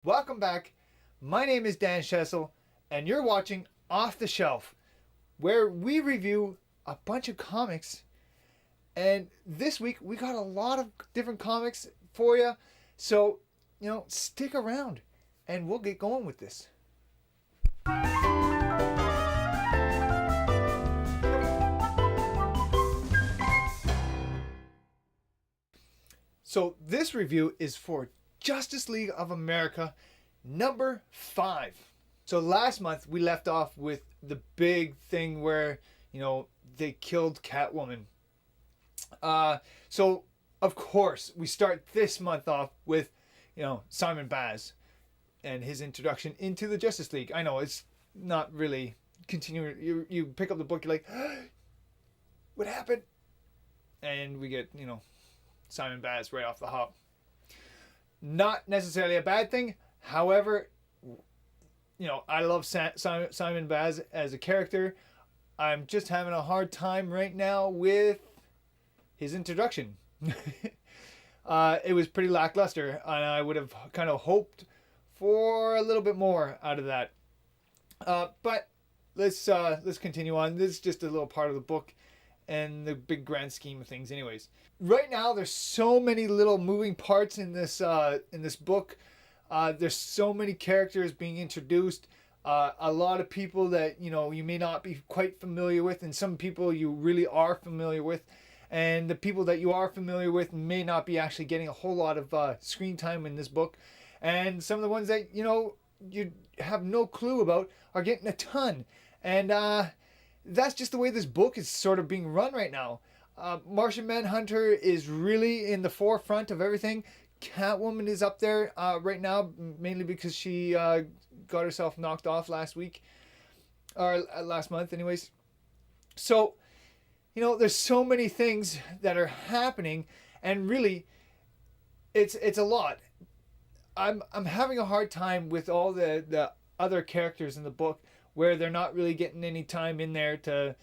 Welcome back. My name is Dan Schessel, and you're watching Off the Shelf, where we review a bunch of comics. And this week we got a lot of different comics for you. So, stick around and we'll get going with this. So, this review is for Justice League of America number 5. So last month we left off with the big thing where, they killed Catwoman. So of course we start this month off with, Simon Baz and his introduction into the Justice League. I know it's not really continuing. You pick up the book, you're like, what happened? And we get, Simon Baz right off the hop. Not necessarily a bad thing. However, I love Simon Baz as a character. I'm just having a hard time right now with his introduction. It was pretty lackluster, and I would have kind of hoped for a little bit more out of that. But let's continue on. This is just a little part of the book and the big grand scheme of things anyways. Right now there's so many little moving parts in this book. There's so many characters being introduced. A lot of people that you may not be quite familiar with, and some people you really are familiar with, and the people that you are familiar with may not be actually getting a whole lot of screen time in this book, and some of the ones that you have no clue about are getting a ton. And that's just the way this book is sort of being run right now. Martian Manhunter is really in the forefront of everything. Catwoman is up there right now, mainly because she got herself knocked off last week, or last month anyways. So, there's so many things that are happening, and really, it's a lot. I'm having a hard time with all the other characters in the book where they're not really getting any time in there to,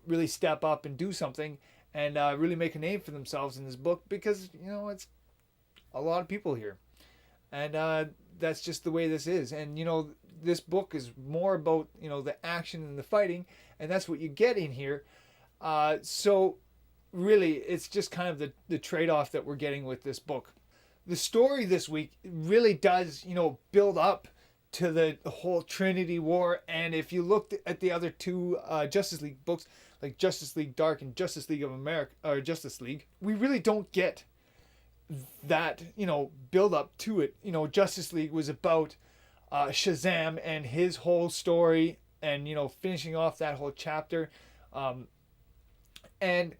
really step up and do something and really make a name for themselves in this book, because, it's a lot of people here. And that's just the way this is. And, this book is more about, the action and the fighting, and that's what you get in here. So really, it's just kind of the trade-off that we're getting with this book. The story this week really does, build up to the whole Trinity War. And if you looked at the other two Justice League books, like Justice League Dark and Justice League of America, or Justice League, we really don't get that, build up to it. Justice League was about Shazam and his whole story, and, finishing off that whole chapter. And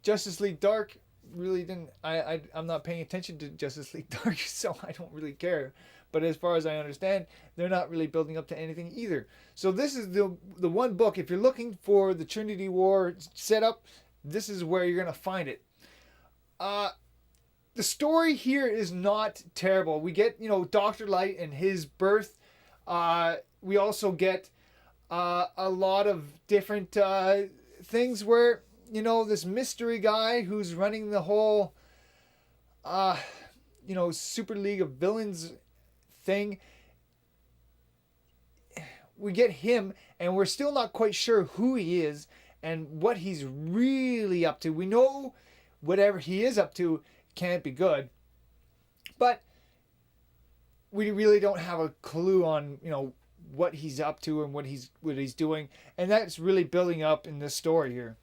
Justice League Dark really didn't, I'm not paying attention to Justice League Dark, so I don't really care. But as far as I understand, they're not really building up to anything either. So this is the one book, if you're looking for the Trinity War setup, this is where you're going to find it. The story here is not terrible. We get, Dr. Light and his birth. We also get a lot of different things where, this mystery guy who's running the whole, Super League of Villains thing. We get him, and we're still not quite sure who he is and what he's really up to. We know whatever he is up to can't be good, but we really don't have a clue on what he's up to and what he's doing, and that's really building up in this story here.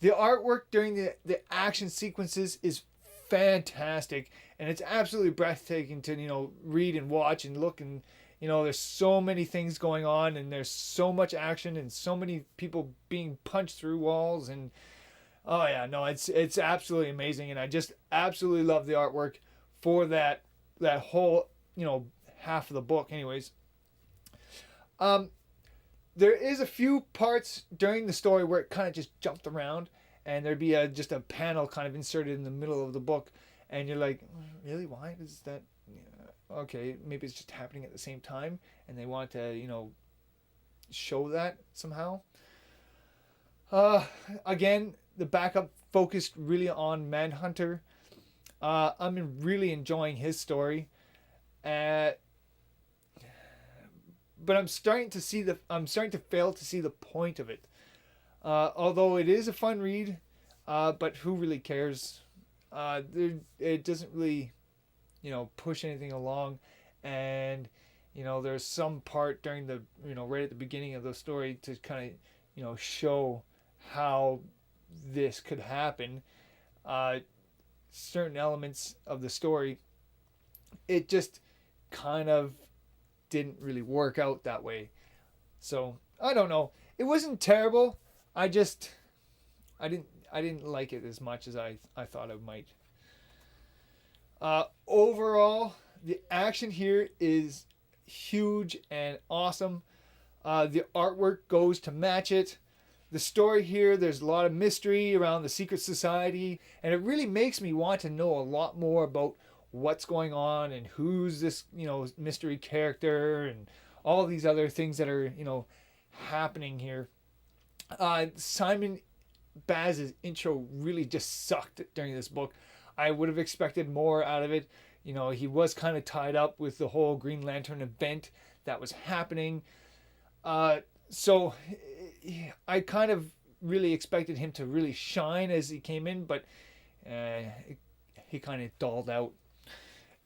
The artwork during the action sequences is fantastic, and it's absolutely breathtaking to read and watch and look, and there's so many things going on, and there's so much action and so many people being punched through walls, and oh yeah, no, it's absolutely amazing, and I just absolutely love the artwork for that whole half of the book anyways. There is a few parts during the story where it kind of just jumped around, and there'd be just a panel kind of inserted in the middle of the book, and you're like, really, why does that? Okay, maybe it's just happening at the same time, and they want to show that somehow. Again, the backup focused really on Manhunter. I'm really enjoying his story. but I'm starting to fail to see the point of it. Although it is a fun read, but who really cares? It doesn't really, push anything along, and there's some part during the right at the beginning of the story to kind of show how this could happen. Certain elements of the story, it just kind of didn't really work out that way. So I don't know. It wasn't terrible. I didn't like it as much as I thought I might. Overall, the action here is huge and awesome. The artwork goes to match it. The story here, there's a lot of mystery around the secret society, and it really makes me want to know a lot more about what's going on and who's this, mystery character and all these other things that are, happening here. Simon Baz's intro really just sucked during this book. I would have expected more out of it. He was kind of tied up with the whole Green Lantern event that was happening. So I kind of really expected him to really shine as he came in, but he kind of dulled out.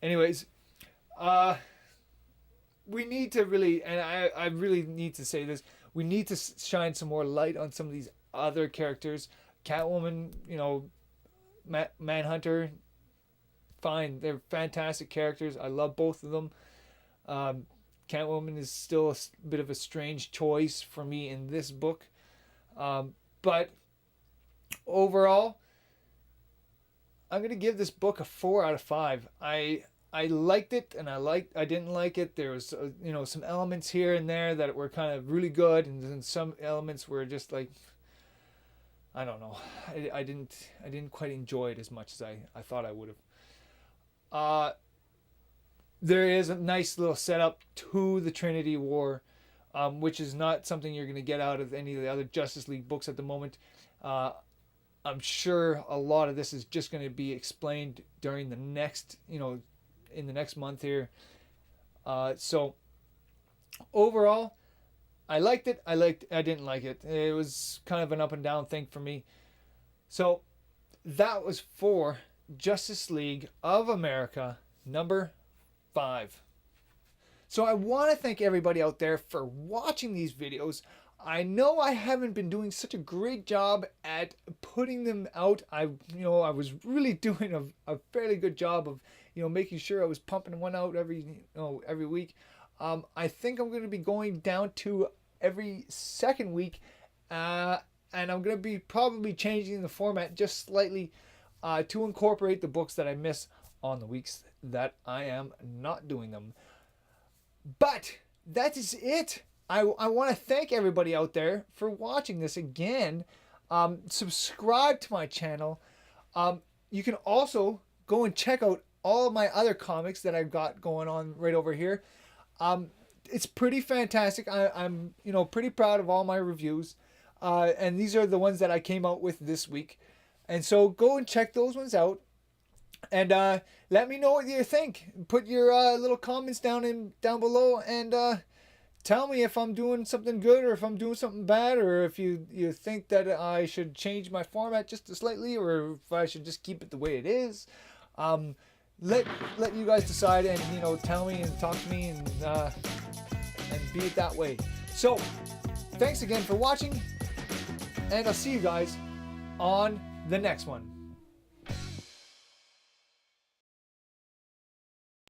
Anyways, we need to really, and I really need to say this, we need to shine some more light on some of these other characters. Catwoman, Manhunter, fine. They're fantastic characters. I love both of them. Catwoman is still a bit of a strange choice for me in this book. But overall, I'm going to give this book a 4 out of 5. I liked it, and I didn't like it. There was some elements here and there that were kind of really good, and then some elements were just like, I don't know. I didn't quite enjoy it as much as I thought I would have. There is a nice little setup to the Trinity War, which is not something you're going to get out of any of the other Justice League books at the moment. I'm sure a lot of this is just going to be explained during the next, in the next month here. So overall, I liked it. I didn't like it. It was kind of an up and down thing for me. So that was for Justice League of America number 5. So I want to thank everybody out there for watching these videos. I know I haven't been doing such a great job at putting them out. I was really doing a fairly good job of, making sure I was pumping one out every week. I think I'm going to be going down to every second week, and I'm going to be probably changing the format just slightly to incorporate the books that I miss on the weeks that I am not doing them. But that is it. I want to thank everybody out there for watching this again. Subscribe to my channel. You can also go and check out all of my other comics that I've got going on right over here. It's pretty fantastic. I'm pretty proud of all my reviews. And these are the ones that I came out with this week. And so go and check those ones out. And let me know what you think. Put your little comments down below, and tell me if I'm doing something good or if I'm doing something bad, or if you think that I should change my format just slightly, or if I should just keep it the way it is. Let you guys decide, and tell me and talk to me, and be it that way. So thanks again for watching, and I'll see you guys on the next one.